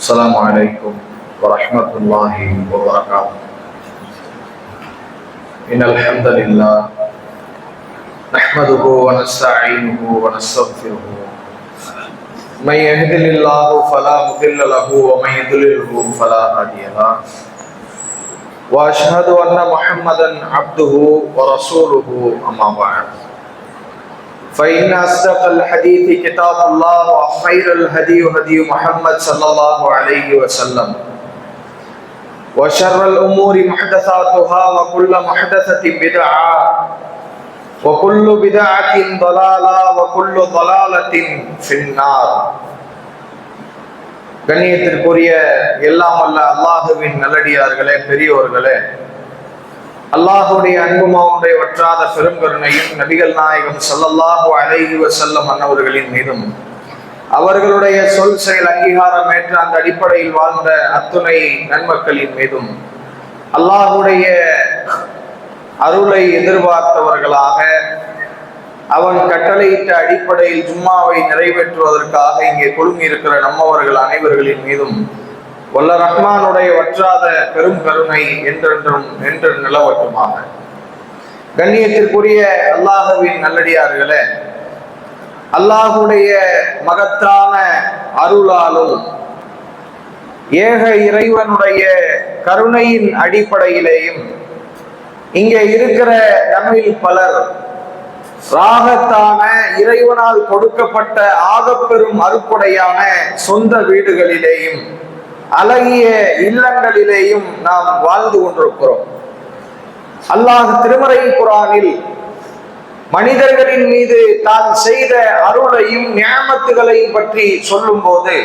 السلام عليكم ورحمة الله وبركاته. إن الحمد لله نحمده ونستعينه ونستغفره. من يهده الله فلا مضل له ومن يضلله فلا هادي له. وأشهد أن محمدا عبده ورسوله أما بعد. فإن أصدق الحديث كتاب الله وخير الهدي هدي محمد صلى الله عليه وسلم وشر الأمور محدثاتها وكل محدثة بدعة وكل بدعة ضلالة وكل ضلالة في النار. கண்ணியத்திற்குரிய எல்லாம் வல்ல அல்லாஹுவின் நல்லடியார்களே, பெரியோர்களே, அல்லாஹுடைய அன்பும் அவனுடைய வற்றாத பெருங்கருணையும் நபிகள் நாயகம் ஸல்லல்லாஹு அலைஹி வஸல்லம் அன்னவர்களின் மீதும் அவர்களுடைய சொல் செயல் அங்கீகாரம் ஏற்ற அந்த அடிப்படையில் வாழ்ந்த அத்துணை நன்மக்களின் மீதும் அல்லாஹுடைய அருளை எதிர்பார்த்தவர்களாக அவன் கட்டளையிட்ட அடிப்படையில் ஜும்மாவை நிறைவேற்றுவதற்காக இங்கே குழுமி இருக்கிற நம்மவர்கள் அனைவர்களின் மீதும் வல்ல ரஹ்மானுடைய வற்றாத பெரும் கருணை என்றென்றும் என்று நிலவட்டுமாக. கண்ணியத்திற்குரிய அல்லாஹுவின் நல்லடியார்களே, அல்லாஹுடைய மகத்தான அருளாலும் ஏக இறைவனுடைய கருணையின் அடிப்படையிலேயும் இங்கே இருக்கிற நம்மில் பலர் ராகத்தான இறைவனால் கொடுக்கப்பட்ட ஆகப்பெரும் அருக்குடையான சொந்த வீடுகளிலேயும் அழகிய இல்லங்களிலேயும் நாம் வாழ்ந்து கொண்டிருக்கிறோம். அல்லாஹ் திருமறை குர்ஆனில் மனிதர்களின் மீது தான் செய்த அருளையும் நிஅமத்துகளையும் பற்றி சொல்லும் போது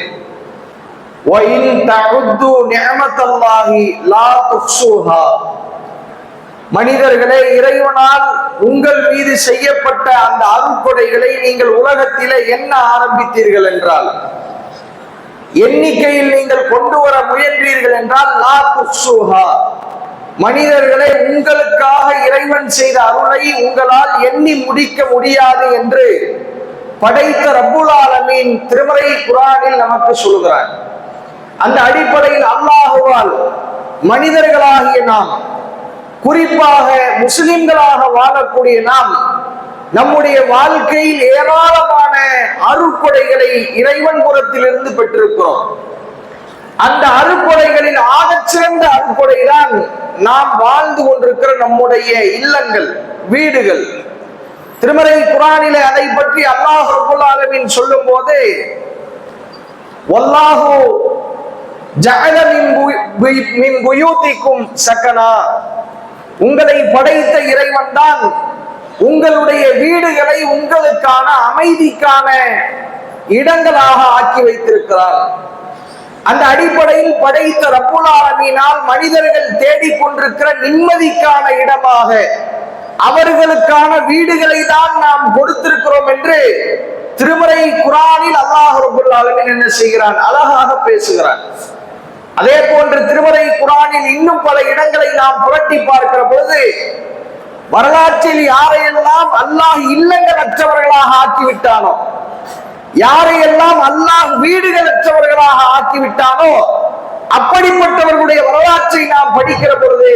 மனிதர்களே, இறைவனால் உங்கள் மீது செய்யப்பட்ட அந்த அருட்கொடைகளை நீங்கள் உலகத்திலே எண்ண ஆரம்பித்தீர்கள் என்றால், எண்ணிக்கையில் நீங்கள் கொண்டு வர முயன்றீர்கள் என்றால் லா துஹ்ஸூஹா, மனிதர்களை உங்களுக்காக இறைவன் செய்த அருளை உங்களால் எண்ணி முடிக்க முடியாது என்று படைத்த ரப்புல் ஆலமீன் திருமறை குர்ஆனில் நமக்கு சொல்கிறார். அந்த அடிப்படையில் அல்லாஹுவால் மனிதர்களாகிய நாம், குறிப்பாக முஸ்லிம்களாக வாழக்கூடிய நாம், நம்முடைய வாழ்க்கையில் ஏராளமான அருட்கொடைகளை இறைவன் புறத்திலிருந்து பெற்றிருக்கிறோம். அந்த அருட்கொடைகளில் ஆகச்சிறந்த அருட்கொடை தான் நாம் வாழ்ந்து கொண்டிருக்கிற நம்முடைய இல்லங்கள், வீடுகள். திருமறை குர்ஆனிலே அதை பற்றி அல்லாஹ் ரப்புல் ஆலமீன் சொல்லும் போது, வல்லாஹு ஜஅல மின் புயூதிக்கும் சகனா, உங்களை படைத்த இறைவன் தான் உங்களுடைய வீடுகளை உங்களுக்கான அமைதிக்கான இடங்களாக ஆக்கி வைத்திருக்கிறார். அந்த அடிப்படையில் படைத்த ரப்புல் ஆலமீனால் மனிதர்கள் தேடிக்கொண்டிருக்கிற நிம்மதிக்கான இடமாக அவர்களுக்கான வீடுகளை தான் நாம் கொடுத்திருக்கிறோம் என்று திருமறை குர்ஆனில் அல்லாஹ் ரப்புல் ஆலமீன் என்ன செய்கிறான்? அழகாக பேசுகிறான். அதே போன்று திருமறை குர்ஆனில் இன்னும் பல இடங்களை நாம் புரட்டி பார்க்கிற பொழுது, வரலாற்றில் யாரையெல்லாம் அல்லாஹ் இல்லங்கள் அற்றவர்களாக ஆக்கிவிட்டானோ, யாரையெல்லாம் அல்லாஹ் வீடுகள் அற்றவர்களாக ஆக்கிவிட்டானோ, அப்படிப்பட்டவர்களுடைய வரலாற்றை நாம் படிக்கிற பொழுது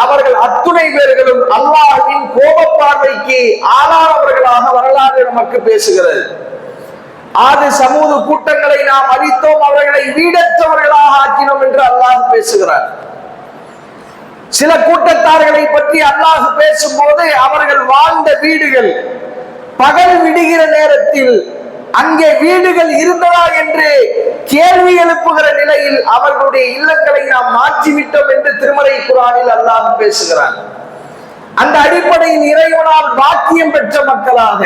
அவர்கள் அத்துணை பேர்களும் அல்லாஹ்வின் கோபப்பார்வைக்கு ஆளானவர்களாக வரலாறு நமக்கு பேசுகிறது. ஆது சமூக கூட்டங்களை நாம் அழித்தோம், அவர்களை வீடற்றவர்களாக ஆக்கினோம் என்று அல்லாஹ் பேசுகிறார். சில கூட்டத்தார்களை பற்றி அல்லாஹ் பேசும்போது அவர்கள் வாழ்ந்த வீடுகள் பகல் விடுகிற நேரத்தில் அங்கே வீடுகள் இருந்ததா என்று கேள்வி எழுப்புகிற நிலையில் அவர்களுடைய இல்லங்களை நாம் மாற்றிவிட்டோம் என்று திருமறை குர்ஆனில் அல்லாஹ் பேசுகிறான். அந்த அடிப்படையில் இறைவனால் பாக்கியம் பெற்ற மக்களாக,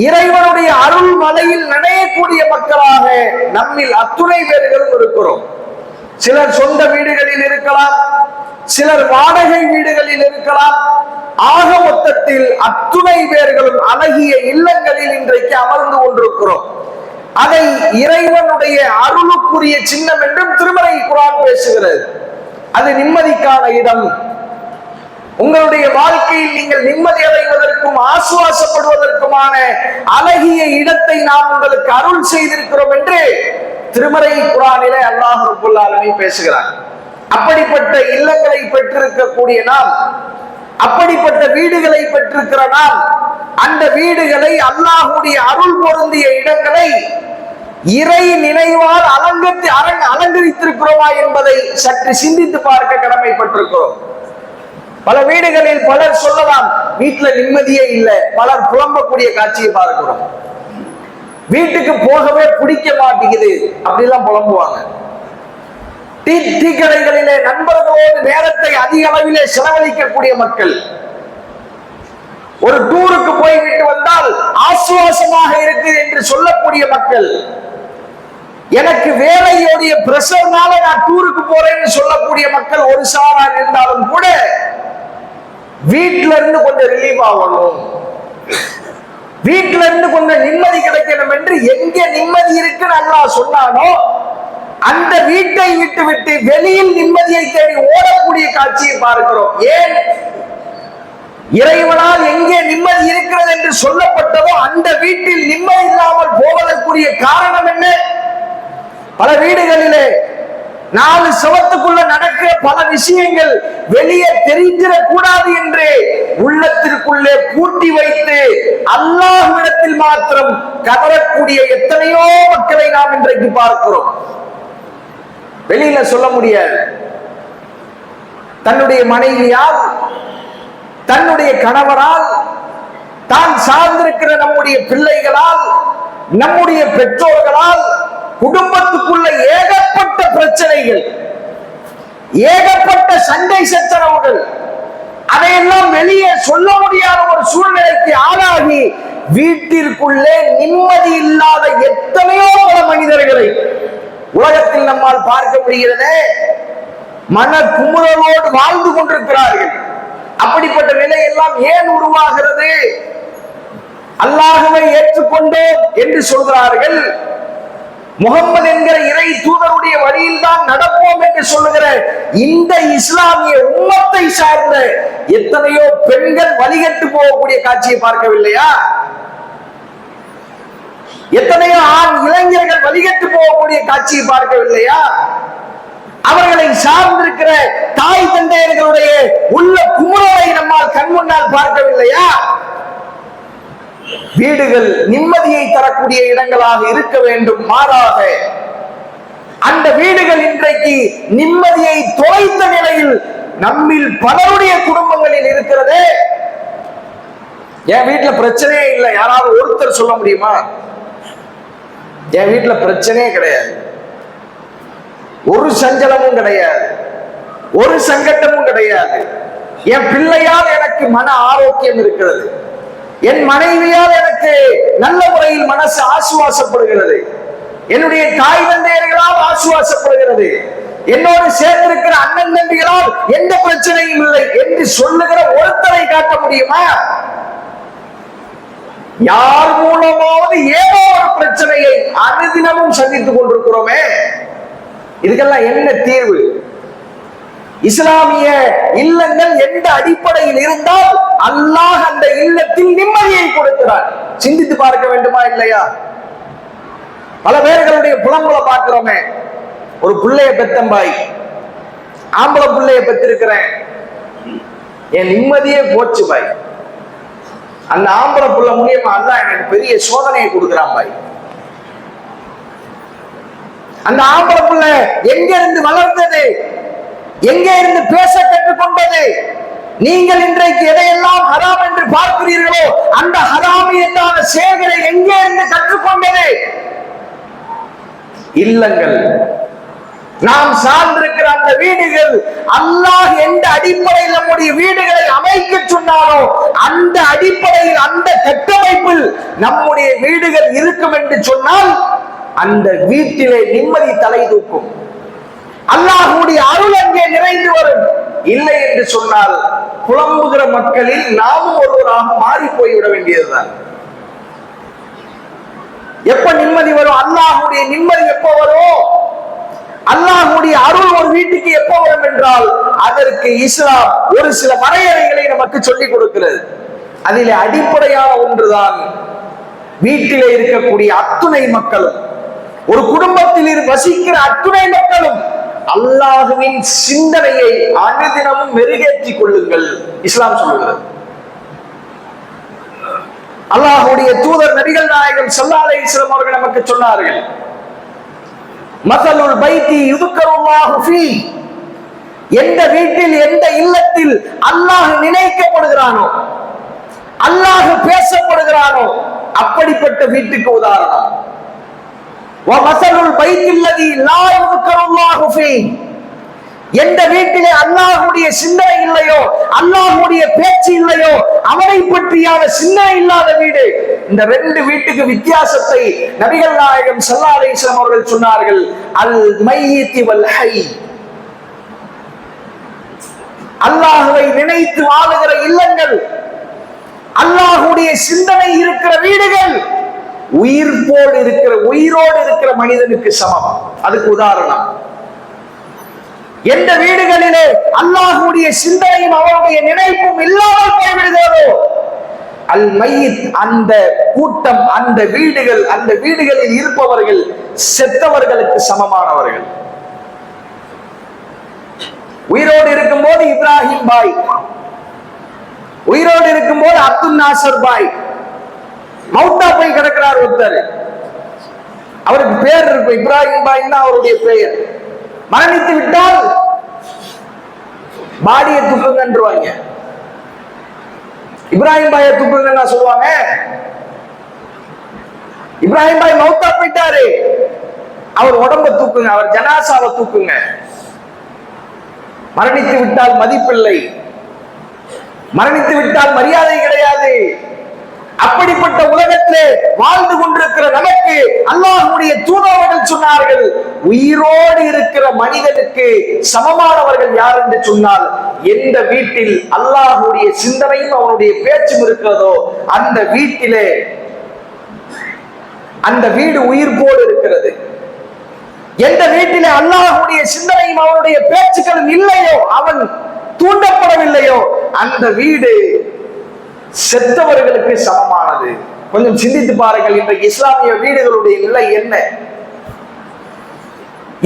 இறைவனுடைய அருள் மலையில் நனையக்கூடிய மக்களாக நம்மில் அத்துணை பேர்களும் இருக்கிறோம். சிலர் சொந்த வீடுகளில் இருக்கலாம், சிலர் வாடகை வீடுகளில் இருக்கலாம். ஆக மொத்தத்தில் அத்துணை பேர்களும் அழகிய இல்லங்களில் இன்றைக்கு அமர்ந்து கொண்டிருக்கிறோம். அதை இறைவனுடைய அருளுக்குரிய சின்னம் என்றும் திருமறை குர்ஆன் பேசுகிறது. அது நிம்மதிக்கான இடம். உங்களுடைய வாழ்க்கையில் நீங்கள் நிம்மதி அடைவதற்கும் ஆசுவாசப்படுவதற்குமான அழகிய இடத்தை நாம் உங்களுக்கு அருள் செய்திருக்கிறோம் என்று திருமறை குர்ஆனிலே அல்லாஹ் ரப்பல் ஆலமீன் பேசுகிறார். அப்படிப்பட்ட இல்லங்களை பெற்றிருக்கக்கூடிய நாம், அப்படிப்பட்ட வீடுகளை பெற்றிருக்கிற நாம், அந்த வீடுகளை அல்லாஹ்வுடைய அருள் பொருந்திய இடங்களை இறை நினைவால் அலங்கரித்திருக்கிறோமா என்பதை சற்று சிந்தித்து பார்க்க கடமைப்பட்டிருக்கிறோம். பல வீடுகளில் பலர் சொல்லலாம், வீட்டுல நிம்மதியே இல்லை, பலர் புலம்பக்கூடிய காட்சியை பார்க்கிறோம். வீட்டுக்கு போகவே பிடிக்க மாட்டேங்குது அப்படிலாம் புலம்புவாங்க. டீ கடைகளிலே நண்பர்களோடு நேரத்தை அதிக அளவிலே செலவழிக்கக்கூடிய மக்கள், ஒரு டூருக்கு போய்விட்டு வந்தால் ஆசுவாசமாக இருக்கு என்று சொல்லக்கூடிய மக்கள், எனக்கு வேலையோடைய பிரஷர்னால நான் டூருக்கு போறேன்னு சொல்லக்கூடிய மக்கள் ஒரு சாரார் இருந்தாலும் கூட வீட்டில இருந்து கொஞ்சம் ரிலீவ் ஆகணும், வீட்டில இருந்து கொஞ்சம் நிம்மதி கிடைக்கணும் என்று எங்க நிம்மதி இருக்குன்னு அல்லாஹ் சொன்னானோ அந்த வீட்டை விட்டு விட்டு வெளியில் நிம்மதியை தேடி ஓடக்கூடிய காட்சியை பார்க்கிறோம். ஏன்? இறைவனால் எங்கே நிம்மதி இருக்கிறது என்று சொல்லப்பட்டதோ அந்த வீட்டில் நிம்மதி இல்லாமல் போவதற்குரிய காரணம் என்ன? பல வீடுகளிலே 4 சுவத்துக்குள்ள நடக்கிற பல விஷயங்கள் வெளியே தெரிந்திடக் கூடாது என்று உள்ளத்திற்குள்ளே பூட்டி வைத்து அல்லாஹ்விடத்தில் மாத்திரம் கதறக்கூடிய எத்தனையோ மக்களை நாம் இன்றைக்கு பார்க்கிறோம். வெளியில சொல்ல முடியாது. தன்னுடைய மனைவியால், தன்னுடைய கணவரால், தான் சார்ந்திருக்கிற நம்முடைய பிள்ளைகளால், நம்முடைய பெற்றோர்களால் குடும்பத்துக்குள்ள ஏகப்பட்ட பிரச்சனைகள், ஏகப்பட்ட சண்டை சச்சரவுகள், அதையெல்லாம் வெளியே சொல்ல முடியாத ஒரு சூழ்நிலைக்கு ஆளாகி வீட்டிற்குள்ளே நிம்மதி இல்லாத எத்தனையோ பல மனிதர்களை உலகத்தில் நம்மால் பார்க்க முடிகிறது. மன குமுறலோடு வாழ்ந்து கொண்டிருக்கிறார்கள். அப்படிப்பட்ட நிலையெல்லாம் ஏன் உருவாகிறது? அல்லாஹ்வை ஏற்றுக்கொண்டோம் என்று சொல்கிறார்கள், முகம்மது என்கிற இறை தூதருடைய வழியில் தான் நடப்போம் என்று சொல்லுகிற இந்த இஸ்லாமிய உம்மத்தை சார்ந்த எத்தனையோ பெண்கள் வழிகட்டு போகக்கூடிய காட்சியை பார்க்கவில்லையா? எத்தனையோ ஆண் இளைஞர்கள் வழிகட்டு போகக்கூடிய காட்சியை பார்க்கவில்லையா? அவர்களை சார்ந்திருக்கிற தாய் தந்தையர்களுடைய உள்ள குமுறலை நம்மால் கண் முன்னால் பார்க்கவில்லையா? வீடுகள் நிம்மதியை தரக்கூடிய இடங்களாக இருக்க வேண்டும். மாறாக அந்த வீடுகள் இன்றைக்கு நிம்மதியை தொலைத்த நிலையில் நம்மில் பலருடைய குடும்பங்களில் இருக்கிறது. என் வீட்டுல பிரச்சனையே இல்லை, யாராவது ஒருத்தர் சொல்ல முடியுமா? என் வீட்டுல பிரச்சனையே கிடையாது, ஒரு சஞ்சலமும் கிடையாது, ஒரு சங்கட்டமும் கிடையாது, என் பிள்ளையால் எனக்கு மன ஆரோக்கியம் இருக்கிறது, என் மனைவியால் எனக்கு நல்ல முறையில் மனசு ஆசுவாசப்படுகிறது, என்னுடைய தாய் தந்தையர்களால் ஆசுவாசப்படுகிறது, என்னோடு சேர்ந்திருக்கிற அண்ணன் தம்பிகளால் எந்த பிரச்சனையும் இல்லை என்று சொல்லுகிற ஒருத்தரை காட்ட முடியுமா? யார் மூலமாவது ஏதோ ஒரு பிரச்சனையை அனுதினமும் சந்தித்துக் கொண்டிருக்கிறோமே. இதுக்கெல்லாம் என்ன தீர்வு? இஸ்லாமிய இல்லங்கள் எந்த அடிப்படையில் இருந்தால் அல்லாஹ் அந்த இல்லத்தில் நிம்மதியை கொடுக்கிறார். சிந்தித்து பார்க்க வேண்டுமா இல்லையா? பல பேர்களுடைய புலம்புல பார்க்கிறோமே, ஒரு பிள்ளைய பெத்தம்பாய், ஆம்பளை பிள்ளைய பெற்றிருக்கிறேன், என் நிம்மதியே போச்சு பாய், அந்த ஆம்பளை புள்ள மூலியமா அல்லாஹ் எனக்கு பெரிய சோதனையை கொடுக்கிறான் பாய். அந்த ஆம்பளை புள்ள எங்க இருந்து வளர்ந்தது, எங்கே இருந்து பேச கற்றுக்கொண்டது? நீங்கள் இன்றைக்கு எதையெல்லாம் ஹராம் என்று பார்க்கிறீர்களோ அந்த ஹராமியத்தான செயல்களை எங்கே இருந்து கற்றுக்கொண்டது? இல்லங்கள், நாம் சார்ந்திருக்கிற அந்த வீடுகள், அல்லாஹ் எந்த அடிப்படையில் நம்முடைய வீடுகளை அமைக்க சொன்னாரோ அந்த அடிப்படையில், அந்த கட்டமைப்பில் நம்முடைய வீடுகள் இருக்கும் என்று சொன்னால் அந்த வீட்டிலே நிம்மதி தலை தூக்கும், அல்லாஹ்வுடைய அருள் அங்கே நிறைந்து வரும். இல்லை என்று சொன்னால் புலம்புகிற மக்களில் நாமும் ஒருவராக மாறி போய்விட வேண்டியதுதான். எப்ப நிம்மதி வரும்? அல்லாஹ்வுடைய நிம்மதி எப்ப வரும்? அல்லாஹ்வுடைய அருள் ஒரு வீட்டுக்கு எப்ப வரும் என்றால் அதற்கு இஸ்லாம் ஒரு சில வரையறைகளை நமக்கு சொல்லிக் கொடுக்கிறது. அதிலே அடிப்படையான ஒன்றுதான் வீட்டிலே இருக்கக்கூடிய அத்துணை மக்களும் ஒரு குடும்பத்தில் வசிக்கிற அத்துணை மக்களும் அல்லாஹுவின் சிந்தனையை அனுதினமும் மெருகேற்றிக் கொள்ளுங்கள் இஸ்லாம் சொல்லுகிறது. அல்லாஹ்வுடைய தூதர் நபிகள் நாயகம் ஸல்லல்லாஹு அலைஹி வஸல்லம் அவர்கள் நமக்கு சொன்னார்கள், மஸலுல் பைத்தி யுذ்கருல்லாஹு ஃபீ, எந்த வீட்டில் எந்த இல்லத்தில் அல்லாஹ் நினைக்கப்படுகிறானோ, அல்லாஹ் பேசப்படுகிறானோ அப்படிப்பட்ட வீட்டுக்கு உதாரணம். வமஸலுல் பைத்தில்லதி லா யுذ்கருல்லாஹு ஃபீ, எந்த வீட்டிலே அல்லாஹ்வுடைய சிந்தனை இல்லையோ, அல்லாஹ்வுடைய பேச்சு இல்லையோ, அவனை பற்றியான சிந்தனை இல்லாத வீடு. இந்த ரெண்டு வீட்டுக்கு வித்தியாசத்தை நபிகள் நாயகம் ஸல்லல்லாஹு அலைஹி வஸல்லம் அவர்கள் சொன்னார்கள். அல் மையித் வல் ஹை, அல்லாஹ்வை நினைத்து வாழுகிற இல்லங்கள், அல்லாஹ்வுடைய சிந்தனை இருக்கிற வீடுகள் உயிரோடு இருக்கிற மனிதனுக்கு சமம். அதுக்கு உதாரணம், எந்த வீடுகளிலே அல்லாஹ்வுடைய சிந்தனையும் அவருடைய நினைப்பும் இல்லாமல் போய்விடுகிறதோ அல் மையித், அந்த கூட்டம், அந்த வீடுகள், அந்த வீடுகளில் இருப்பவர்கள் செத்தவர்களுக்கு சமமானவர்கள். உயிரோடு இருக்கும் போது இப்ராஹிம் பாய், உயிரோடு இருக்கும் போது அப்துல் நாசர் பாய், மௌத்தா போய் கிடக்கிறார் ஒருத்தர், அவருக்கு பேர் இருக்கு இப்ராஹிம் பாய் தான் அவருடைய பெயர். மரணித்து விட்டால் பாடியை துப்புங்கன்றுவாங்க. இப்ராஹிம் பாயை துப்புங்கன்னு சொல்லுவாங்க. இப்ராஹிம் பாய் மௌத்தா போயிட்டாரு, அவர் உடம்ப தூக்குங்க, அவர் ஜனாசாவை தூக்குங்க. மரணித்து விட்டால் மதிப்பில்லை, மரணித்து விட்டால் மரியாதை கிடையாது. அப்படிப்பட்ட உலகத்திலே வாழ்ந்து கொண்டிருக்கிற நமக்கு அல்லாஹ்வுடைய தூதர்கள் சொன்னார்கள், உயிரோடு இருக்கிற மனிதனுக்கு சமமானவர்கள் யார் என்று சொன்னால், எந்த வீட்டில் அல்லாஹ்வுடைய சிந்தனையும் அவனுடைய பேச்சும் இருக்கிறதோ அந்த வீட்டிலே அந்த வீடு உயிர்ப்போடு இருக்கிறது. எந்த வீட்டிலே அல்லாஹ்வுடைய சிந்தனையும் அவனுடைய பேச்சுக்களும் இல்லையோ, அவன் தூண்டப்படவில்லையோ, அந்த வீடு செத்தவர்களுக்கு சமமானது. கொஞ்சம் சிந்தித்து பாருங்கள், இன்றைக்கு இஸ்லாமிய வீடுகளுடைய நிலை என்ன?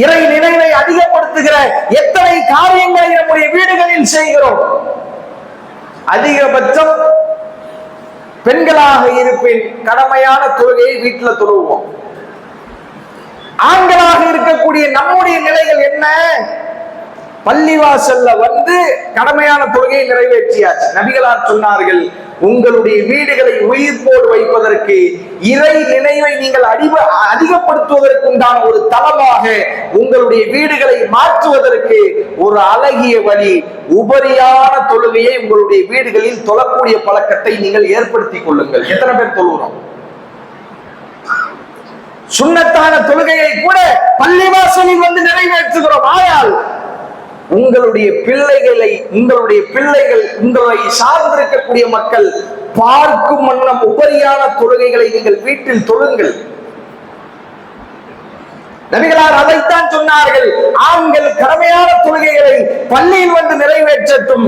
இறை நினைவை அதிகப்படுத்துகிற எத்தனை காரியங்களை நம்முடைய வீடுகளில் செய்கிறோம். அதிகபட்சம் பெண்களாக இருப்பின் கடமையான தொழுகையை வீட்டில் தொழுவோம். ஆண்களாக இருக்கக்கூடிய நம்முடைய நிலைகள் என்ன? பள்ளிவாசல்ல வந்து கடமையான தொழுகையை நிறைவேற்றியாச்சு. நபிகளார் சொன்னார்கள், உங்களுடைய வீடுகளை உயிர்ப்போடு வைப்பதற்கு, இறை நினைவை நீங்கள் அதிகப்படுத்துவதற்கு உண்டான ஒரு தளமாக உங்களுடைய வீடுகளை மாற்றுவதற்கு ஒரு அழகிய வழி, உபரியான தொழுகையை உங்களுடைய வீடுகளில் தொழக்கூடிய பழக்கத்தை நீங்கள் ஏற்படுத்திக் கொள்ளுங்கள். எத்தனை பேர் தொழுகிறோம்? சுன்னத்தான தொழுகையை கூட பள்ளிவாசலில் வந்து நிறைவேற்றுகிறோம். ஆனால் உங்களுடைய பிள்ளைகள் உங்களை சார்ந்திருக்கக்கூடிய மக்கள் பார்க்கும் வண்ணம் உபரியான தொழுகைகளை நீங்கள் வீட்டில் தொழுங்கள். நபிகளார் அதைத்தான் சொன்னார்கள், ஆண்கள் கடமையான தொழுகைகளை பள்ளியில் வந்து நிறைவேற்றட்டும்,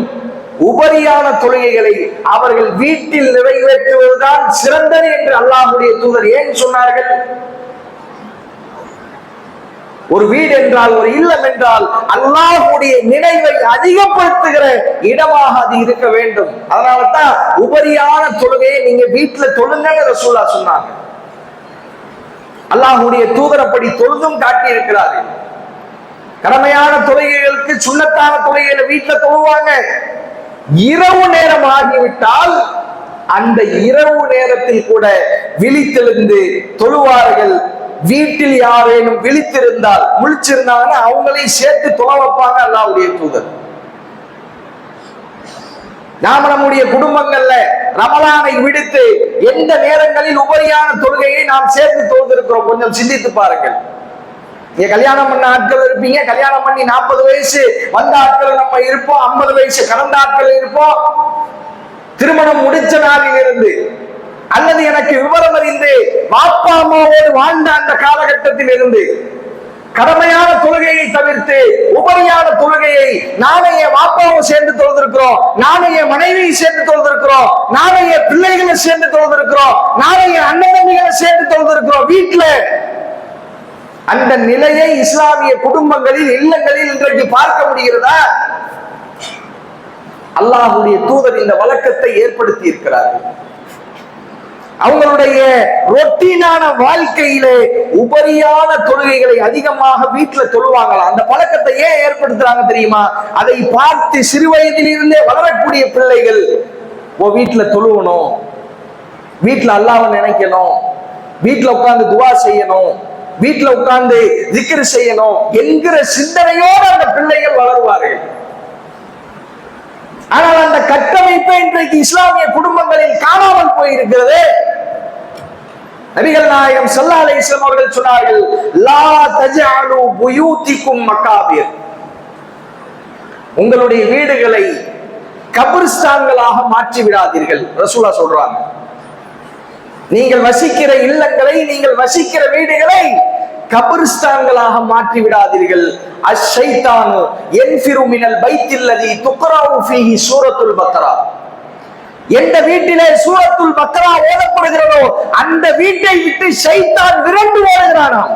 உபரியான தொழுகைகளை அவர்கள் வீட்டில் நிறைவேற்றுவதுதான் சிறந்தது என்று அல்லாஹ்வுடைய தூதர் ஏன் சொன்னார்கள்? ஒரு வீடு என்றால், ஒரு இல்லம் என்றால் அல்லாஹ்வுடைய நினைவை அதிகப்படுத்துகிற இடமாக அது இருக்க வேண்டும். அதனால்தான் உபரியான தொழுகையை நீங்க வீட்டுல தொழுங்கன்னு ரசூலுல்லாஹ் சொன்னாங்க. அல்லாஹ்வுடைய தூதர் அப்படி தொழுதும் காட்டி இருக்கிறார்கள். கடமையான தொழுகைகளுக்கு சுன்னத்தான தொழுகைகளை வீட்டுல தொழுவாங்க. இரவு நேரம் ஆகிவிட்டால் அந்த இரவு நேரத்தில் கூட விழித்தெழுந்து தொழுவார்கள். வீட்டில் யாரேனும் விழித்திருந்தால், முழிச்சிருந்தாங்கன்னா அவங்களை சேர்த்து தொழ வைப்பாங்க அல்லாஹ்வுடைய தூதர். நாம நம்முடைய குடும்பங்கள்ல ரமலானை விடுத்து எந்த நேரங்களில் உபரியான தொழுகையை நாம் சேர்த்து தொழுதிருக்கிறோம்? கொஞ்சம் சிந்தித்து பாருங்கள். நீங்க கல்யாணம் பண்ண ஆட்கள் இருப்பீங்க, கல்யாணம் பண்ணி 40 வயசு வந்த ஆட்கள் நம்ம இருப்போம், 50 வயசு கடந்த ஆட்கள் இருப்போம். திருமணம் முடிச்ச நாளில் இருந்து அல்லது எனக்கு விவரம் அறிந்து பாப்பா அம்மாவோடு வாழ்ந்த அந்த காலகட்டத்தில் இருந்து கடமையான தொழுகையை தவிர்த்து உபரியான தொழுகையை நானே என் பாப்பாவும் சேர்ந்து தொழுதிருக்கிறோம், நானே என் மனைவியை சேர்ந்து தொழுதிருக்கிறோம், நானே என் பிள்ளைகளை சேர்ந்து தொழுதிருக்கிறோம், நானே என் அண்ணன் தம்பிகளை சேர்ந்து தொழுதிருக்கிறோம். வீட்டுல அந்த நிலையை இஸ்லாமிய குடும்பங்களில், இல்லங்களில் இன்றைக்கு பார்க்க முடிகிறதா? அல்லாஹ்வுடைய தூதர் இந்த வழக்கத்தை ஏற்படுத்தி இருக்கிறார்கள். அவங்களுடைய ரொட்டீனான வாழ்க்கையிலே உபரியான தொழுகைகளை அதிகமாக வீட்டுல தொழுவாங்களா. அந்த பழக்கத்தை ஏன் ஏற்படுத்துறாங்க தெரியுமா? அதை பார்த்து சிறு வயதிலிருந்தே வளரக்கூடிய பிள்ளைகள் வீட்டுல தொழுவணும், வீட்டுல அல்லாஹ்வை நினைக்கணும், வீட்டுல உட்கார்ந்து துவா செய்யணும், வீட்டுல உட்கார்ந்து திக்ர் செய்யணும் என்கிற சிந்தனையோடு அந்த பிள்ளைகள் வளருவார்கள். ஆனால் அந்த கட்டமைப்பை இன்றைக்கு இஸ்லாமிய குடும்பங்களில் காணாமல் போயிருக்கிறது. நபிகள் நாயகம் ஸல்லல்லாஹு அலைஹி வஸல்லம் அவர்கள் சொன்னார்கள், லா தஜஅலு புயூதிக்கும் மகாபிர், உங்களுடைய வீடுகளை கபிர்ஸ்தான்களாக மாற்றி விடாதீர்கள். ரசூலுல்லாஹ் சொல்றாங்க, நீங்கள் வசிக்கிற இல்லங்களை, நீங்கள் வசிக்கிற வீடுகளை கபிர்ஸ்தான்களாக மாற்றி விடாதீர்கள். அஷ்-ஷைத்தானு யன்ஃபிரு மினல் பைத்தில்லதி துக்ராஉ ஃபீஹி சூரத்துல் பக்ரா, எந்த வீட்டிலே சூரத்துல் பக்ரா ஓதப்படுகிறதோ அந்த வீட்டை விட்டு ஷைத்தான் விரண்டு ஓடுகிறானாம்.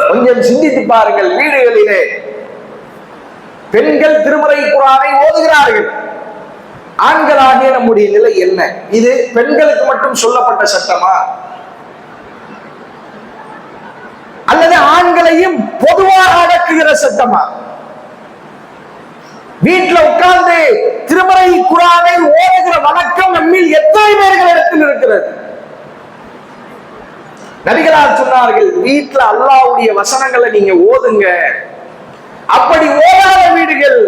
கொஞ்சம் சிந்தித்து பாருங்கள். வீடுகளிலே பெண்கள் திருமறை குர்ஆனை ஓதுகிறார்கள், ஆண்களாகிய நம்முடைய நிலை என்ன? இது பெண்களுக்கு மட்டும் சொல்லப்பட்ட சட்டமா, அல்லது ஆண்களையும் பொதுவாக அடக்குகிற சட்டமா? வீட்டுல உட்கார்ந்து திருமறை குர்ஆனை ஓதுகிற வழக்கம் நம்மில் எத்தனை பேர்களிடத்தில் இருக்கிறது? நபிகளார் சொன்னார்கள், வீட்டுல அல்லாஹ்வுடைய வசனங்களை நீங்க ஓதுங்க. அப்படி ஓதாத வீடுகள்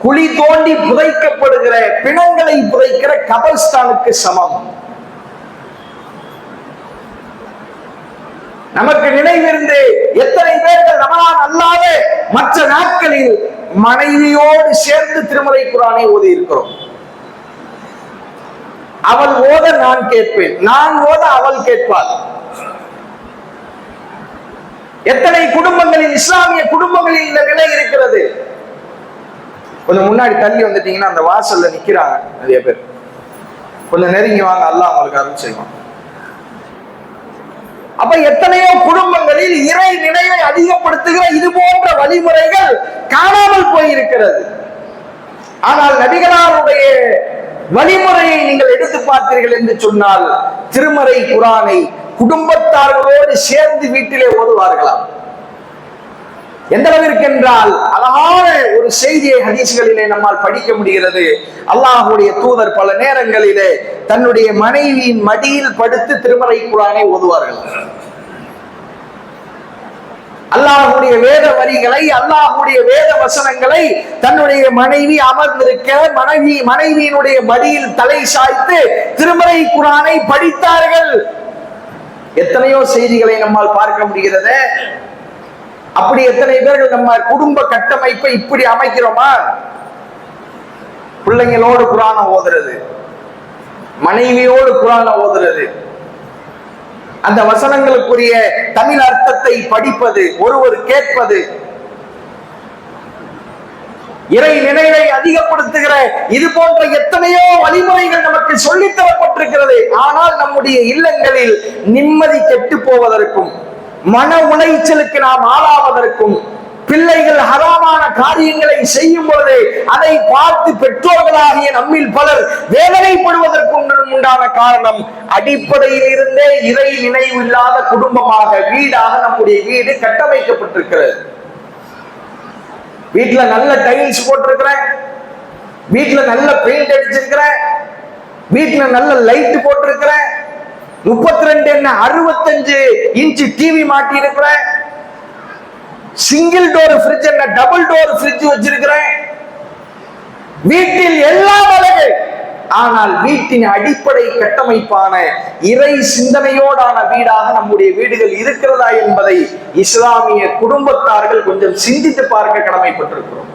குழி தோண்டி புதைக்கப்படுகிற, பிணங்களை புதைக்கிற கபர்ஸ்தானுக்கு சமம். நமக்கு நினைவிருந்து எத்தனை பேர்கள் ரமலான் அல்லாத மற்ற நாட்களில் மனைவியோடு சேர்ந்து திருமறை குர்ஆனை ஓதி இருக்கிறோம். அவள் ஓத நான் கேட்பேன், நான் ஓத அவள் கேட்பாள். எத்தனை குடும்பங்களில், இஸ்லாமிய குடும்பங்களில் இந்த நிலை இருக்கிறது. கொஞ்சம் முன்னாடி தள்ளி வந்துட்டீங்கன்னா அந்த வாசல்ல நிக்கிறாங்க நிறைய பேர், கொஞ்சம் நெருங்கி வாங்க, அல்லாஹ் உங்களுக்கு அருள் செய்வான். அப்ப எத்தனையோ குடும்பங்களில் இறை நினைவை அதிகப்படுத்துகிற இது போன்ற வழிமுறைகள் காணாமல் போயிருக்கிறது. ஆனால் நபிகளாருடைய வழிமுறையை நீங்கள் எடுத்து பார்த்தீர்கள் என்று சொன்னால், திருமறை குர்ஆனை குடும்பத்தார்களோடு சேர்ந்து வீட்டிலே ஓதுவார்களாம். எந்த அளவிற்கு என்றால், அழகான ஒரு செய்தியை ஹதீஸ்களிலே நம்மால் படிக்க முடிகிறது. அல்லாஹ்வுடைய தூதர் பல நேரங்களிலே தன்னுடைய மனைவியின் மடியில் படுத்து திருமறை குர்ஆனை ஓதுவார்கள். அல்லாஹ்வுடைய வேத வரிகளை, அல்லாஹ்வுடைய வேத வசனங்களை தன்னுடைய மனைவி அமர்ந்திருக்க, மனைவியினுடைய மடியில் தலை சாய்த்து திருமறை குர்ஆனை படித்தார்கள். எத்தனையோ செய்திகளை நம்மால் பார்க்க முடிகிறது. அப்படி எத்தனை பேர்கள் நம்ம குடும்ப கட்டமைப்பை இப்படி அமைக்கிறோமா? பிள்ளைங்களோடு குர்ஆனை ஓதுறது, மனைவியோடு குர்ஆனை ஓதுறது, அந்த வசனங்களுக்குரிய தமிழ் அர்த்தத்தை படிப்பது, ஒருவர் கேட்பது, இறை நினைவை அதிகப்படுத்துகிற இது போன்ற எத்தனையோ வழிமுறைகள் நமக்கு சொல்லித் தரப்பட்டிருக்கிறது. ஆனால் நம்முடைய இல்லங்களில் நிம்மதி கெட்டு போவதற்கும், மன உளைச்சலுக்கு நாம் ஆளாவதற்கும், பிள்ளைகள் ஹராமான காரியங்களை செய்யும் பொழுது அதை பார்த்து பெற்றோர்களாகிய நம்மில் பலர் வேதனைப்படுவதற்கு உண்டான காரணம், அடிப்படையில் இருந்தே இறை நினைவு இல்லாத குடும்பமாக, வீடாக நம்முடைய வீடு கட்டமைக்கப்பட்டிருக்கிறது. வீட்டுல நல்ல டைல்ஸ் போட்டிருக்கிறேன், வீட்டுல நல்ல பெயிண்ட் அடிச்சிருக்கிறேன், வீட்டுல நல்ல லைட் போட்டிருக்கிறேன், 32 என்ன 65 இன்ச் டிவி மாட்டி இருக்கிறேன், சிங்கிள் டோர் ஃப்ரிட்ஜ் என்ன டபுள் டோர் ஃப்ரிட்ஜ் வச்சிருக்கிறேன், வீட்டில் எல்லாம் அழகு. ஆனால் வீட்டின் அடிப்படை கட்டமைப்பான இறை சிந்தனையோடான வீடாக நம்முடைய வீடுகள் இருக்கிறதா என்பதை இஸ்லாமிய குடும்பத்தார்கள் கொஞ்சம் சிந்தித்து பார்க்க கடமைப்பட்டிருக்கிறோம்.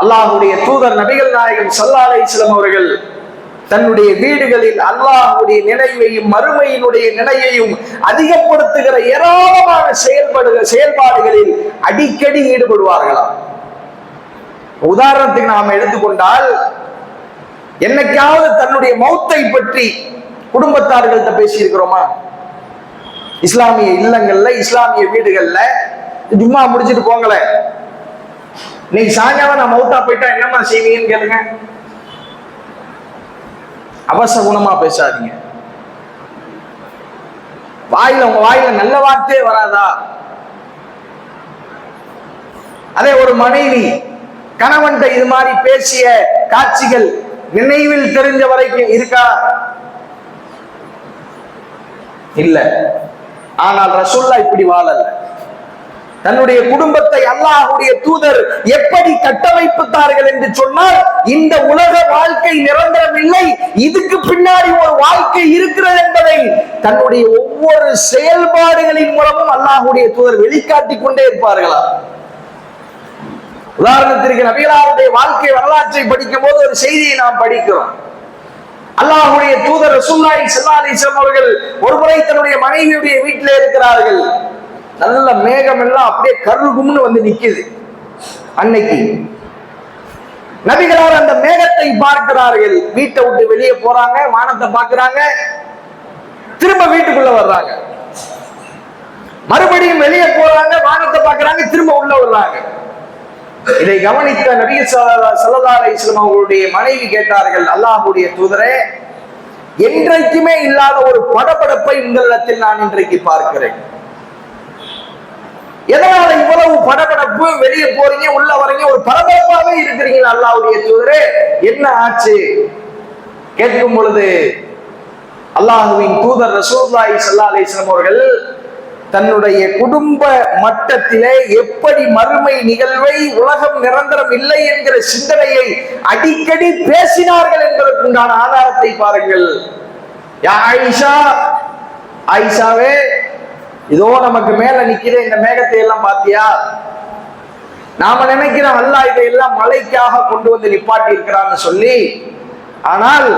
அல்லாஹ்வுடைய தூதர் நபிகள் நாயகம் ஸல்லல்லாஹு அலைஹி வஸல்லம் அவர்கள் தன்னுடைய வீடுகளில் அல்லாஹ்வுடைய நினைவையும் மறுமையினுடைய நினைவையும் அதிகப்படுத்துகிற ஏராளமான செயல்பாடுகளில் அடிக்கடி ஈடுபடுவார்களாம். உதாரணத்துக்கு நாம் எடுத்துக்கொண்டால், என்னைக்காவது தன்னுடைய மௌத்தை பற்றி குடும்பத்தார்கள்ட்ட பேசி இருக்கிறோமா? இஸ்லாமிய இல்லங்கள்ல, இஸ்லாமிய வீடுகள்ல ஜும்மா முடிச்சுட்டு போங்களே. இன்னைக்கு சாயங்காலம் நான் மௌத்தா போயிட்டா என்னமா செய்வீங்கன்னு கேளுங்க. அவசகுணமா பேசாதீங்க. உங்க வாயில நல்ல வார்த்தையே வராதா? அதே ஒரு மனைவி கணவன் இது மாதிரி பேசிய காட்சிகள் நினைவில் தெரிஞ்ச வரைக்கும் இருக்கா? இல்ல. ஆனால் ரசூலுல்லாஹ் இப்படி வாழல. தன்னுடைய குடும்பத்தை அல்லாஹ்வுடைய தூதர் எப்படி கட்டமைப்புத்தார்கள் என்று சொன்னால், இந்த உலக வாழ்க்கை நிரந்தரம் இல்லை, இதுக்கு பின்னாடி ஒரு வாழ்க்கை இருக்கிறது என்பதை தன்னுடைய ஒவ்வொரு செயல்பாடுகளின் மூலமும் அல்லாஹ்வுடைய தூதர் வெளிக்காட்டிக் கொண்டே இருப்பார்களா? உதாரணத்திற்கு நபிகளாருடைய வாழ்க்கை வரலாற்றை படிக்கும் போது ஒரு செய்தியை நாம் படிக்கிறோம். அல்லாஹ்வுடைய தூதர் ரசூலுல்லாஹி ஸல்லல்லாஹு அலைஹி வஸல்லம் அவர்கள் ஒரு முறை தன்னுடைய மனைவியுடைய வீட்டிலே இருக்கிறார்கள். நல்ல மேகம் எல்லாம் அப்படியே கருகும்னு வந்து நிக்குது. அன்னைக்கு நபிகளார் அந்த மேகத்தை பார்க்கிறார்கள். வீட்டை விட்டு வெளியே போறாங்க, வானத்தை பார்க்கிறாங்க, திரும்ப வீட்டுக்குள்ள வர்றாங்க. மறுபடியும் வெளியே போறாங்க, வானத்தை பார்க்கிறாங்க, திரும்ப உள்ள வர்றாங்க. இதை கவனித்த நபி ஸல்லல்லாஹு அலைஹி வஸல்லம் அவர்களுடைய மனைவி கேட்டார்கள், அல்லாஹ்வுடைய தூதரே, என்றைக்குமே இல்லாத ஒரு படபடப்பை உங்களிடத்தில் நான் இன்றைக்கு பார்க்கிறேன். எதனால இவ்வளவு படபடப்பு? வெளியே போறீங்க, உள்ள வரீங்க, ஒரு பரபரப்பாகவே இருக்கிறீங்க அல்லாஹ்வுடைய தூதரே, என்ன ஆச்சு கேட்கும் பொழுது அல்லாஹ்வின் தூதர் ரசூலுல்லாஹி ஸல்லல்லாஹு அலைஹி வஸல்லம் அவர்கள் தன்னுடைய குடும்ப மட்டத்திலே எப்படி மறுமை நிகழ்வை, உலகம் நிரந்தரம் இல்லை என்கிற சிந்தனையை அடிக்கடி பேசினார்கள் என்பதற்குண்டான ஆதாரத்தை பாருங்கள். யா ஆயிஷா, ஆயிஷாவே, இதோ நமக்கு மேல நிக்கிற இந்த மேகத்தை எல்லாம் பாத்தியா? நாம நினைக்கிறோம் அல்லாஹ் இதையெல்லாம் மழைக்காக கொண்டு வந்து நிப்பாட்டி இருக்கிறான்னு சொல்லி, ஆனால்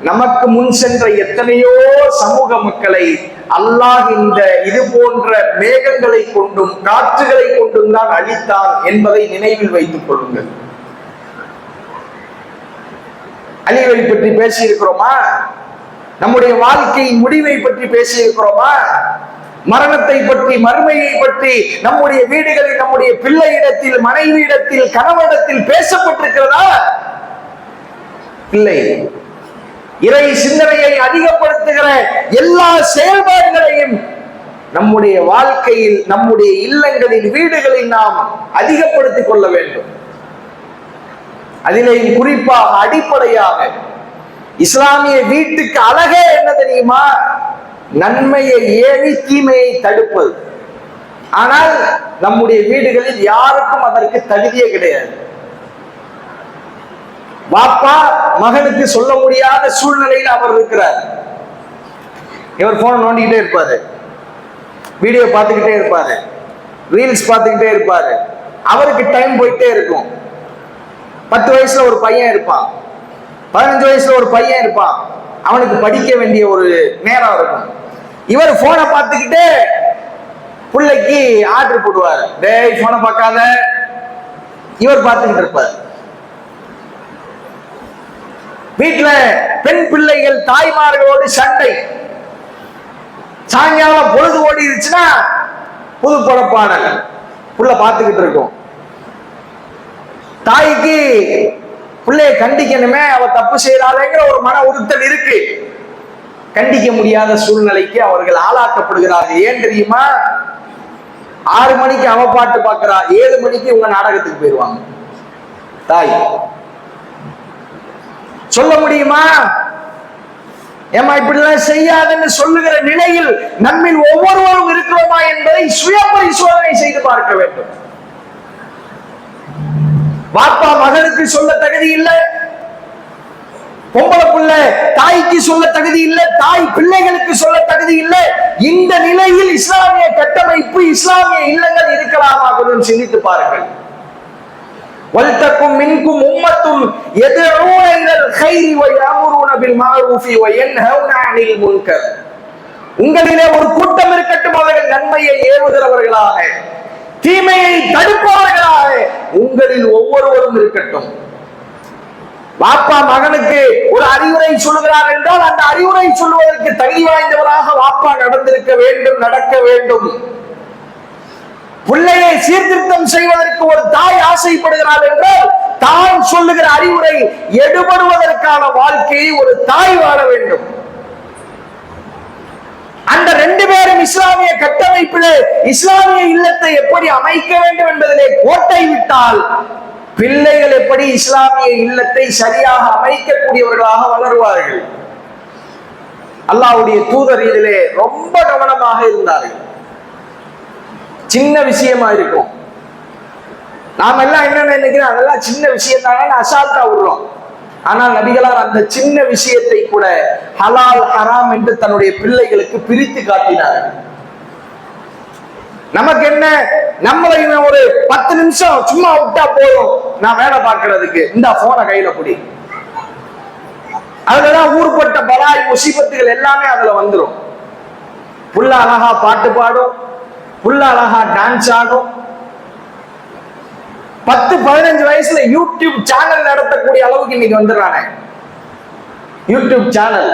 நமக்கு முன் சென்ற எத்தனையோ சமூக மக்களை அல்லாஹ் இந்த இது போன்ற மேகங்களை கொண்டும் காற்றுகளை கொண்டும் தான் அழித்தான் என்பதை நினைவில் வைத்துக் கொள்ளுங்கள். அழிவை பற்றி பேசி இருக்கிறோமா? நம்முடைய வாழ்க்கையின் முடிவை பற்றி பேசி இருக்கிறோமா? மரணத்தை பற்றி, மறுமையை பற்றி நம்முடைய வீடுகளில், நம்முடைய பிள்ளையிடத்தில், மனைவியிடத்தில், கணவனிடத்தில் பேசப்பட்டிருக்கிறதா? இல்லை. இறை சிந்தனையை அதிகப்படுத்துகிற எல்லா செயல்பாடுகளையும் நம்முடைய வாழ்க்கையில், நம்முடைய இல்லங்களில், வீடுகளில் நாம் அதிகப்படுத்திக் கொள்ள வேண்டும். அதிலே குறிப்பாக அடிப்படையாக இஸ்லாமிய வீட்டுக்கு அழகே என்ன தெரியுமா? நன்மையை ஏவி தீமையை தடுப்பது. ஆனால் நம்முடைய வீடுகளில் யாருக்கும் அதற்கு தகுதியே கிடையாது. பாப்பா மகனுக்கு சொல்ல முடியாத சூழ்நிலையில் அவர் இருக்கிறார். இவர் போன் நோண்டிக்கிட்டே இருப்பாரு, வீடியோ பார்த்துக்கிட்டே இருப்பாரு, ரீல்ஸ் பார்த்துக்கிட்டே இருப்பாரு. அவருக்கு டைம் போயிட்டே இருக்கும். 10 வயசுல ஒரு பையன் இருப்பான், 15 வயசுல ஒரு பையன் இருப்பான், அவனுக்கு படிக்க வேண்டிய ஒரு நேரம் இருக்கும். இவர் போனை பார்த்துக்கிட்டே பிள்ளைக்கு ஆர்டர் போடுவார், டேய் போனை பார்க்காத. இவர் பார்த்துக்கிட்டு இருப்பார். வீட்டுல பெண் பிள்ளைகள் தாய்மார்களோடு சண்டை. சாயங்காலம் பொழுது ஓடிடுச்சுன்னா புது படப்பாடல் புள்ள பார்த்துக்கிட்டு இருக்கும். தாய்க்கு பிள்ளைய கண்டிக்கணுமே, அவ தப்பு செய்யறாளேங்கிற ஒரு மன உறுத்தல் இருக்கு. கண்டிக்க முடியாத சூழ்நிலைக்கு அவர்கள் ஆளாக்கப்படுகிறார்கள். ஏன் தெரியுமா? 6 மணிக்கு அவ பாட்டு பார்க்கிறா, 7 மணிக்கு இவங்க நாடகத்துக்கு போயிடுவாங்க. தாய் சொல்ல முடியுமா? ஏமா இப்படிலாம் செய்யாதுன்னு சொல்லுகிற நிலையில் நம்மில் ஒவ்வொருவரும் இருக்கிறோமா என்பதை சுய பரிசோதனை செய்து பார்க்க வேண்டும். பாப்பா மகனுக்கு சொல்ல தகுதி இல்லை, பொம்பளை பிள்ளை தாய்க்கு சொல்ல தகுதி இல்லை, தாய் பிள்ளைகளுக்கு சொல்ல தகுதி இல்லை. இந்த நிலையில் இஸ்லாமிய கட்டமைப்பு, இஸ்லாமிய இல்லங்கள் இருக்கலாமா? கொஞ்சம் சிந்தித்து பாருங்கள். வல்தக்கும் மின்கும் உம்மத்தும் யதுஊன இலல் கைரி வ யஅமுருன பில் மஅரூஃபி வ யன்ஹவுன அனில் முன்கர். உங்களிலே ஒரு கூட்டம் இருக்கட்டும், அவர்கள் நன்மையை ஏவுகிறவர்களாக, தீமையை தடுப்பவர்களாக உங்களில் ஒவ்வொருவரும் இருக்கட்டும். வாப்பா மகனுக்கு ஒரு அறிவுரை சொல்லுகிறார் என்றால் அந்த அறிவுரை சொல்லுவதற்கு தகுதி வாய்ந்தவராக வாப்பா நடந்திருக்க வேண்டும், நடக்க வேண்டும். பிள்ளையை சீர்திருத்தம் செய்வதற்கு ஒரு தாய் ஆசைப்படுகிறார் என்றால் தான் சொல்லுகிற அறிவுரை எடுபடுவதற்கான வாழ்க்கையை ஒரு தாய் வாழ வேண்டும். அந்த ரெண்டு பேரும் இஸ்லாமிய கட்டமைப்பிலே இஸ்லாமிய இல்லத்தை எப்படி அமைக்க வேண்டும் என்பதிலே கோட்டை விட்டால் பிள்ளைகள் எப்படி இஸ்லாமிய இல்லத்தை சரியாக அமைக்கக்கூடியவர்களாக வளருவார்கள். அல்லாஹ்வுடைய தூதர் இதிலே ரொம்ப கவனமாக இருந்தார்கள். சின்ன விஷயமா இருக்கும், நாம எல்லாம் என்ன நினைக்கிறோம், அதெல்லாம் சின்ன விஷயம் தானே அசால்ட்டா விடுறோம். ஆனால் நபிகளார் அந்த சின்ன விஷயத்தை கூட ஹலால் ஹராம் என்று தன்னுடைய பிள்ளைகளுக்கு பிரித்து காட்டினார்கள். நமக்கு என்ன, நம்மளை ஒரு 10 நிமிஷம் சும்மா விட்டா போதும், நான் வேலை பார்க்கறதுக்கு இந்த போனை கையில பிடி, அதுலதான் ஊர்பட்ட பலாய் முசீபத்துகள் எல்லாமே அதுல வந்துடும். புள்ள அழகா பாட்டு பாடும், புள்ள அழகா டான்ஸ் ஆடும். 10-15 வயசுல யூடியூப் சேனல் நடத்தக்கூடிய அளவுக்கு இன்னைக்கு வந்துடுறானே யூடியூப் சேனல்.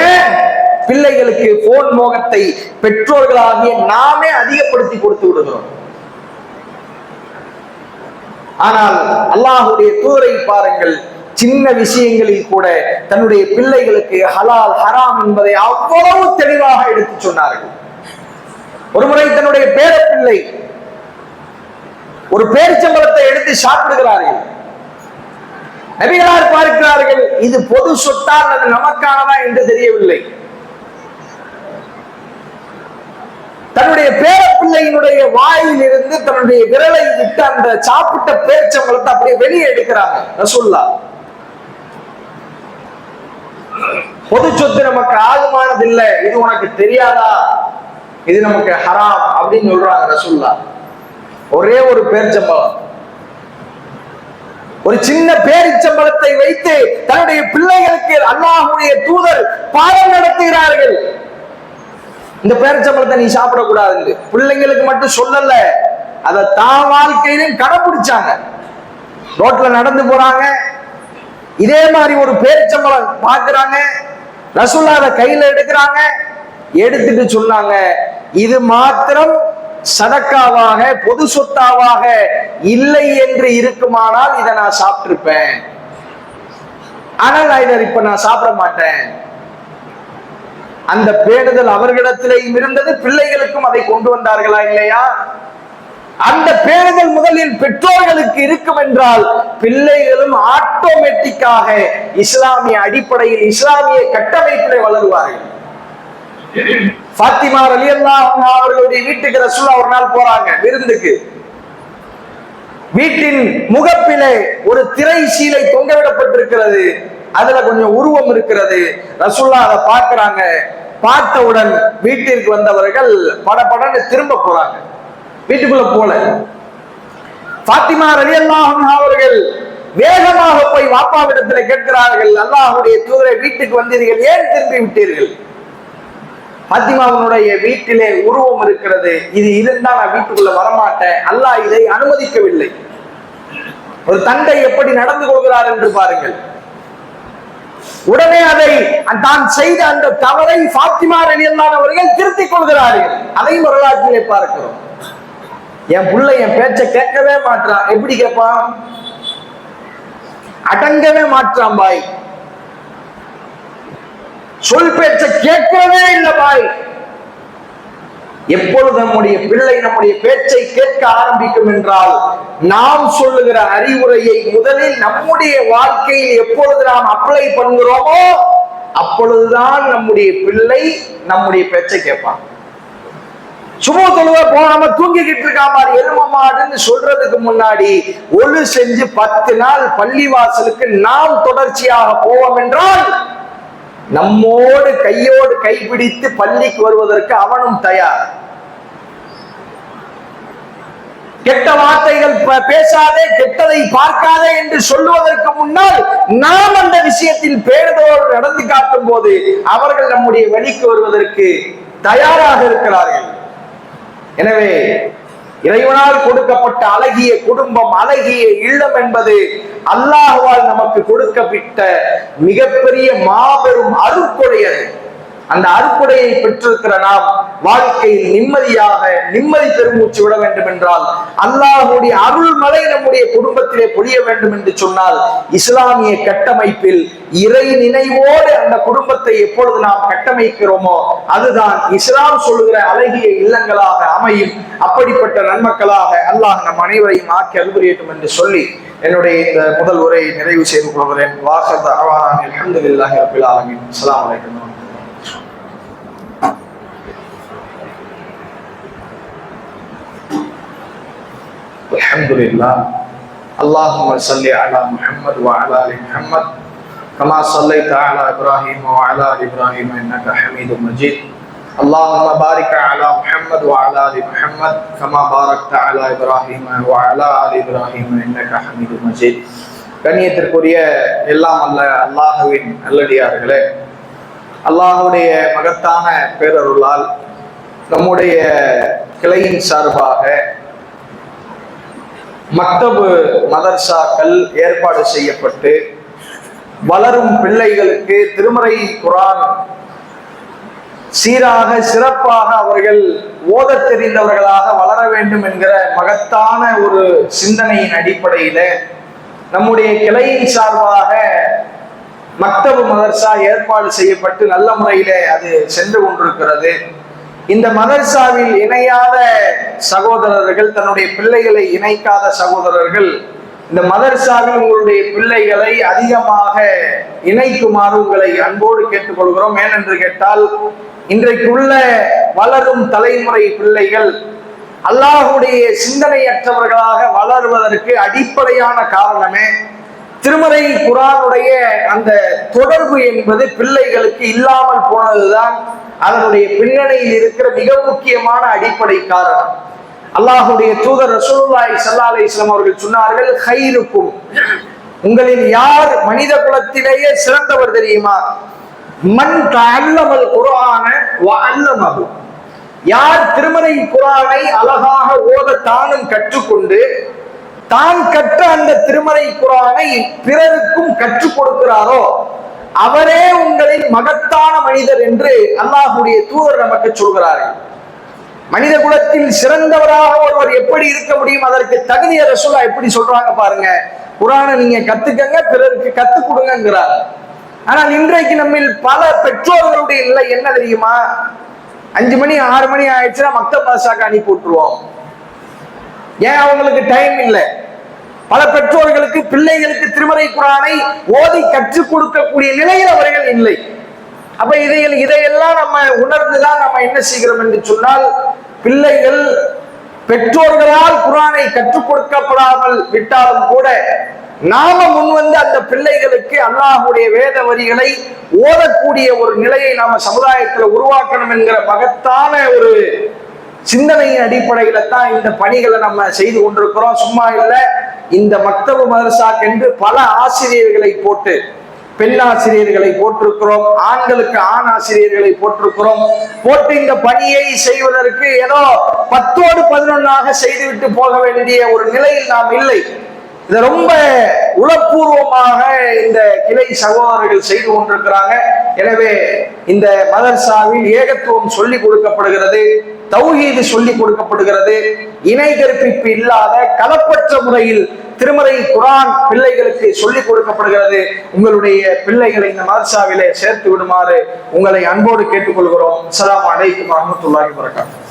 ஏன்? பிள்ளைகளுக்கு போன் மோகத்தை பெற்றோர்களாகிய நாமே அதிகப்படுத்தி கொடுத்து விடுகிறோம். ஆனால் அல்லாஹ்வுடைய தூதரை பாருங்கள், சின்ன விஷயங்களில் கூட தன்னுடைய பிள்ளைகளுக்கு ஹலால் ஹராம் என்பதை அவ்வளவு தெளிவாக எடுத்து சொன்னார்கள். ஒருமுறை தன்னுடைய பேரப்பிள்ளை ஒரு பேரிச்சம்பழத்தை எடுத்து சாப்பிடுகிறார்கள். நபிகளார் பார்க்கிறார்கள், இது பொது சொத்தா அல்லது நமக்கானதா என்று தெரியவில்லை. தன்னுடைய பேரப்பிள்ளையினுடைய வாயில் இருந்து தன்னுடைய விரலை விட்டு அந்த சாப்பிட்ட பேரிச்சம்பழத்தை அப்படியே வெளியே எடுக்கிறாங்க ரசூலுல்லாஹ். பொது சொத்து நமக்கு ஆகுமானது இல்லை, இது உனக்கு தெரியாதா, இது நமக்கு ஹராம் அப்படின்னு சொல்றாங்க ரசூலுல்லாஹ். ஒரே ஒரு பேரிச்சம்பழம், ஒரு சின்ன பேரிச்சம்பழத்தை வைத்து தன்னுடைய பிள்ளைகளுக்கு அல்லாஹ்வுடைய தூதர் பாடம் நடத்துகிறார்கள். இந்த பேரிச்சம்பழத்தை நீ சாப்பிடக்கூடாது, பிள்ளைங்களுக்கு மட்டும் சொல்லல, அதை தான் வாழ்க்கையிலும் கடைபிடிச்சாங்க. ரோட்ல நடந்து போறாங்க, இதே மாதிரி ஒரு பேரிச்சம்பழம் பார்க்கிறாங்க, ரசூலுல்லாஹ் அதை கையில எடுக்கிறாங்க, எடுத்துட்டு சொன்னாங்க, இது மாத்திரம் சதக்காவாக பொது சொத்தாவாக இல்லை என்று இருக்குமானால் இதை நான் சாப்பிட்டிருப்பேன், ஆனால் இதை இப்ப நான் சாப்பிட மாட்டேன். அந்த பேணுதல் அவர்களிடத்திலேயும் இருந்தது, பிள்ளைகளுக்கும் அதை கொண்டு வந்தார்களா இல்லையா? அந்த பேணுதல் முதலில் பெற்றோர்களுக்கு இருக்கும் என்றால் பிள்ளைகளும் ஆட்டோமேட்டிக்காக இஸ்லாமிய அடிப்படையில் இஸ்லாமிய கட்டமைப்பிலே வளருவார்கள். ஃபாத்திமா ரலியல்லாஹு அன்ஹா அவர்களுடைய வீட்டுக்கு ரசூலுல்லாஹ் ஒரு நாள் போறாங்க விருந்துக்கு. வீட்டின் முகப்பிலே ஒரு திரை சீலை தொங்கவிடப்பட்டிருக்கிறது, அதுல கொஞ்சம் உருவம் இருக்கிறது. ரசூலுல்லாஹ் அதை பார்க்கிறாங்க. பார்த்தவுடன் வீட்டிற்கு வந்தவர்கள் படபடன்னு திரும்ப போறாங்க, வீட்டுக்குள்ள போல. ஃபாத்திமா ரலியல்லாஹு அன்ஹா அவர்கள் வேகமாக போய் வாப்பாவிடத்தில் கேட்கிறார்கள், அல்லாஹ்வுடைய தூதரை வீட்டுக்கு வந்தீர்கள், ஏன் திரும்பி விட்டீர்கள்? ஃபாத்திமாவுடைய வீட்டிலே உருவம் இருக்கிறது, இது இருந்தா நான் வீட்டுக்குள்ள வரமாட்டேன், அல்லாஹ் இதை அனுமதிக்கவில்லை. ஒரு தந்தை எப்படி நடந்து கொள்கிறார் என்று பாருங்கள். உடனே அதை தான் செய்த அந்த தவறை ஃபாத்திமா ரலியல்லாஹு அவர்கள் திருத்திக் கொள்கிறார்கள். அதையும் வரலாற்றிலே பார்க்கிறோம். என் புள்ள என் பேச்ச கேட்கவே மாட்டான், எப்படி கேட்பான்? அடங்கவே மாட்டான் பாய், சொல் பேச்ச கேட்கவே இல்லை பாய். எப்பொழுது நம்முடைய பிள்ளை நம்முடைய பேச்சை கேட்க ஆரம்பிக்கும் என்றால் நாம் சொல்லுகிற அறிவுரையை முதலில் நம்முடைய வாழ்க்கையில் எப்பொழுது நாம் அப்ளை பண்ணுகிறோமோ அப்பொழுதுதான் நம்முடைய பிள்ளை நம்முடைய பேச்சை கேட்பான். சும்மா தொழுவ போகாம தூங்கிக்கிட்டு இருக்கா மாதிரி எரும மாடுன்னு சொல்றதுக்கு முன்னாடி ஒழு செஞ்சு 10 நாள் பள்ளிவாசலுக்கு நாம் தொடர்ச்சியாக போவோம் என்றால் நம்மோடு கையோடு கைப்பிடித்து பள்ளிக்கு வருவதற்கு அவனும் தயார். கெட்ட வார்த்தைகள் பேசாதே, கெட்டதை பார்க்காதே என்று சொல்லுவதற்கு முன்னால் நாம் அந்த விஷயத்தில் பேருதோடு நடந்து காட்டும் போது அவர்கள் நம்முடைய வழிக்கு வருவதற்கு தயாராக இருக்கிறார்கள். எனவே இறைவனால் கொடுக்கப்பட்ட அழகிய குடும்பம், அழகிய இல்லம் என்பது அல்லாஹ்வால் நமக்கு கொடுக்கப்பட்ட மிகப்பெரிய மாபெரும் அருட்கொடை அது. அந்த அருட்கொடையை பெற்றிருக்கிற நாம் வாழ்க்கையில் நிம்மதி பெருமூச்சு விட வேண்டும் என்றால், அல்லாஹ்வுடைய அருள்மலை நம்முடைய குடும்பத்திலே பொழிய வேண்டும் என்று சொன்னால், இஸ்லாமிய கட்டமைப்பில் இறை நினைவோடு அந்த குடும்பத்தை எப்பொழுது நாம் கட்டமைக்கிறோமோ அதுதான் இஸ்லாம் சொல்லுகிற அழகிய இல்லங்களாக அமையும். அப்படிப்பட்ட நன்மக்களாக அல்லாஹ் நம் அனைவரையும் ஆக்கி அருள்புரியட்டும் என்று சொல்லி என்னுடைய இந்த முதல் உரையை நிறைவு செய்து கொள்கிறேன். வாஹர் தஅவானா அல்ஹம்துலில்லாஹி ரப்பில் ஆலமீன். அஸ்ஸலாமு அலைக்கும். அல்ஹம்துலில்லாஹ். அல்லாஹும்ம ஸல்லி அலா முஹம்மத் வ அலா ஆலி முஹம்மத் கமா ஸல்லைத அலா இப்ராஹீம் வ அலா ஆலி இப்ராஹீம் இன்னக ஹமீதும் மஜீத். அல்லாஹும்ம பாரிக் அலா முஹம்மத் வ அலா ஆலி முஹம்மத் கமா பாரக்த அலா இப்ராஹீம் வ அலா ஆலி இப்ராஹீம் இன்னக ஹமீதும் மஜீத். கண்ணியத்திற்குரிய எல்லாம் அல்ல அல்லாஹ்வின் நல்லடியார்களே, அல்லாஹ்வுடைய மகத்தான பேரருளால் நம்முடைய கிளையின் சார்பாக மக்தபு மதர்சாக்கள் ஏற்பாடு செய்யப்பட்டு வளரும் பிள்ளைகளுக்கு திருமறை குர்ஆன் சீராக சிறப்பாக அவர்கள் ஓதத் தெரிந்தவர்களாக வளர வேண்டும் என்கிற மகத்தான ஒரு சிந்தனையின் அடிப்படையில நம்முடைய கிளையின் சார்பாக மக்தபு மதர்சா ஏற்பாடு செய்யப்பட்டு நல்ல முறையில அது சென்று கொண்டிருக்கிறது. இந்த மதர்சாவில் இணையாத சகோதரர்கள், தன்னுடைய பிள்ளைகளை இணைக்காத சகோதரர்கள், இந்த மதர்சாவில் உங்களுடைய பிள்ளைகளை அதிகமாக இணைக்குமாறு உங்களை அன்போடு கேட்டுக்கொள்கிறோம். ஏனென்று கேட்டால், இன்றைக்குள்ள வளரும் தலைமுறை பிள்ளைகள் அல்லாஹ்வுடைய சிந்தனையற்றவர்களாக வளருவதற்கு அடிப்படையான காரணமே திருமறை குர்ஆனுடைய அந்த தொடர்பு என்பது பிள்ளைகளுக்கு இல்லாமல் போனதுதான் அதனுடைய பின்னணியில் இருக்கிற மிக முக்கியமான அடிப்படை காரணம். அல்லாஹ்வுடைய தூதர் ரசூலுல்லாஹி ஸல்லல்லாஹு அலைஹி வஸல்லம் அவர்கள் சொன்னார்கள், ஹைருக்கும், உங்களில் யார் மனித குலத்திலேயே சிறந்தவர் தெரியுமா? மன் தஅல்லமல் குர்ஆன வ அல்லமஹு, யார் திருமறை குர்ஆனை அழகாக ஓத தானும் கற்றுக்கொண்டு தான் கற்ற அந்த திருமறை குர்ஆனை பிறருக்கும் கற்றுக் கொடுக்கிறாரோ அவரே உங்களின் மகத்தான மனிதர் என்று அல்லாஹ்வுடைய தூதர் நமக்கு சொல்கிறார்கள். மனித குலத்தில் சிறந்தவராக ஒருவர் எப்படி இருக்க முடியும்? அதற்கு தகுதிய ரசூலா எப்படி சொல்றாங்க பாருங்க. குர்ஆனை நீங்க கத்துக்கங்க, பிறருக்கு கத்துக் கொடுங்கிறார். ஆனால் இன்றைக்கு நம்மில் பல பெற்றோர்களுடைய நிலை என்ன தெரியுமா? 5 மணி 6 மணி ஆயிடுச்சுன்னா மக்தப் மதர்சாக்கு அனுப்பி விட்டுருவோம். ஏன்? அவங்களுக்கு டைம் இல்லை. பல பெற்றோர்களுக்கு பிள்ளைகளுக்கு திருமறை குர்ஆனை ஓதி கற்றுக் கொடுக்கக்கூடிய நிலையில் அவர்கள் இல்லை. அப்ப இதையெல்லாம் நம்ம உணர்ந்துதான் நம்ம என்ன செய்கிறோம் என்று சொன்னால், பிள்ளைகள் பெற்றோர்களால் குர்ஆனை கற்றுக் கொடுக்கப்படாமல் விட்டாலும் கூட நாம முன்வந்து அந்த பிள்ளைகளுக்கு அல்லாஹ்வுடைய வேத வரிகளை ஓதக்கூடிய ஒரு நிலையை நாம சமுதாயத்தில் உருவாக்கணும் என்கிற மகத்தான ஒரு சிந்தனையின் அடிப்படையில தான் இந்த பணிகளை நம்ம செய்து கொண்டிருக்கிறோம். சும்மா இல்லை, இந்த மக்தபு மதர்சாக்கு என்று பல ஆசிரியர்களை போட்டு, பெண் ஆசிரியர்களை போட்டிருக்கிறோம், ஆண்களுக்கு ஆண் ஆசிரியர்களை போட்டிருக்கிறோம். போட்டு இந்த பணியை செய்வதற்கு ஏதோ 10ஓடு 11ஆக செய்துவிட்டு போக வேண்டிய ஒரு நிலையில் நாம் இல்லை. இதை ரொம்ப உளப்பூர்வமாக இந்த கிளை சகோதரர்கள் செய்து கொண்டிருக்கிறாங்க. எனவே இந்த மதர்சாவில் ஏகத்துவம் சொல்லிக் கொடுக்கப்படுகிறது, தௌஹீது சொல்லிக் கொடுக்கப்படுகிறது. இணை கற்பிப்பு இல்லாத கலப்பற்ற முறையில் திருமறை குர்ஆன் பிள்ளைகளுக்கு சொல்லிக் கொடுக்கப்படுகிறது. உங்களுடைய பிள்ளைகளை இந்த மதர்சாவிலே சேர்த்து விடுமாறு உங்களை அன்போடு கேட்டுக்கொள்கிறோம். அஸ்ஸலாமு அலைக்கும் வரஹ்மத்துல்லாஹி வபரகாத்துஹு.